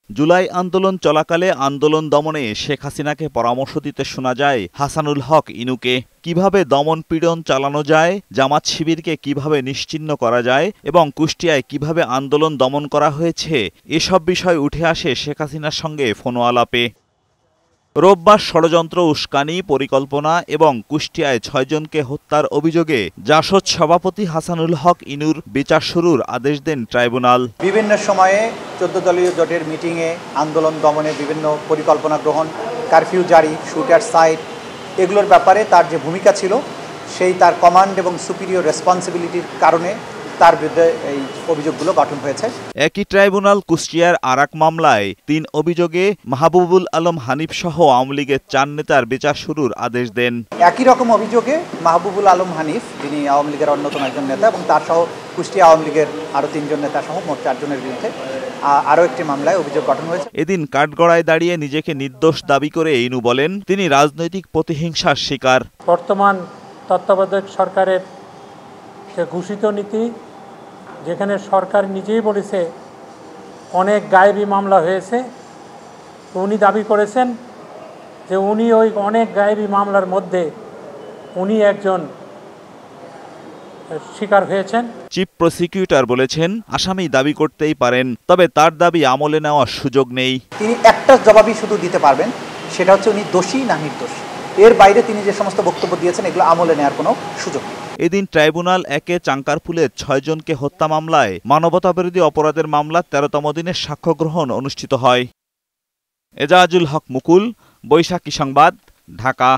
জুলাই আন্দোলন চলাকালে আন্দোলন দমনে শেখ হাসিনাকে পরামর্শ দিতে শোনা যায় হাসানুল হক ইনুকে। কিভাবে দমন পীড়ন চালানো যায়, জামাত শিবিরকে কিভাবে নিশ্চিহ্ন করা যায় এবং কুষ্টিয়ায় কিভাবে আন্দোলন দমন করা হয়েছে, এসব বিষয় উঠে আসে শেখ হাসিনার সঙ্গে ফোনআলাপে। রোববার ষড়যন্ত্র, উস্কানি, পরিকল্পনা এবং কুষ্টিয়ায় ৬ জনকে হত্যার অভিযোগে জাসদ সভাপতি হাসানুল হক ইনুর বিচার শুরুর আদেশ দেন ট্রাইব্যুনাল। বিভিন্ন সময়ে ১৪ দলীয় জোটের মিটিংয়ে আন্দোলন দমনে বিভিন্ন পরিকল্পনা গ্রহণ, কারফিউ জারি, শুটার সাইট, এগুলোর ব্যাপারে তার যে ভূমিকা ছিল সেই তার কমান্ড এবং সুপিরিয়র রেসপন্সিবিলিটির কারণে তার বিরুদ্ধে এই অভিযোগগুলো গঠন হয়েছে। একই ট্রাইব্যুনাল কুষ্টিয়ার আরাক মামলায় ৩ অভিযোগে মাহবুবুল আলম হানিফ সহ আওয়ামী লীগের ৪ নেতার বিচার শুরুর আদেশ দেন। একই রকম অভিযোগে মাহবুবুল আলম হানিফ, যিনি আওয়ামী লীগের অন্যতম একজন নেতা, এবং তার সহ কুষ্টিয়া আওয়ামী লীগের আরও ৩ জন নেতা সহ মোট ৪ জনের বিরুদ্ধে আরও একটি মামলায় অভিযোগ গঠন হয়েছে। এদিন কাঠগড়ায় দাঁড়িয়ে নিজেকে নির্দোষ দাবি করে ইনু বলেন তিনি রাজনৈতিক প্রতিহিংসার শিকার। বর্তমান তত্ত্বাবধায়ক সরকারের যে ঘোষিত নীতি, যেখানে সরকার নিজেই বলেছে অনেক গায়েবী মামলা হয়েছে, তো উনি দাবি করেছেন যে উনি ওই অনেক গায়েবী মামলার মধ্যে উনি একজন শিকার হয়েছেন। চিফ প্রসিকিউটর বলেছেন আসামি দাবি করতেই পারেন, তবে তার দাবি আমলে নেওয়ার সুযোগ নেই। তিনি একটা জবাবই শুধু দিতে পারবেন, সেটা হচ্ছে উনি দোষী না নির্দোষ। এর বাইরে তিনি যে সমস্ত বক্তব্য দিয়েছেন এগুলো আমলে নেওয়ার কোনো সুযোগ নেই। এদিন ট্রাইব্যুনাল ১-এ চাঙ্কারপুলের ৬ জনকে হত্যা মামলায় মানবতাবিরোধী অপরাধের মামলা ১৩তম দিনের সাক্ষ্য গ্রহণ অনুষ্ঠিত হয়। এজাজুল হক মুকুল, বৈশাখী সংবাদ, ঢাকা।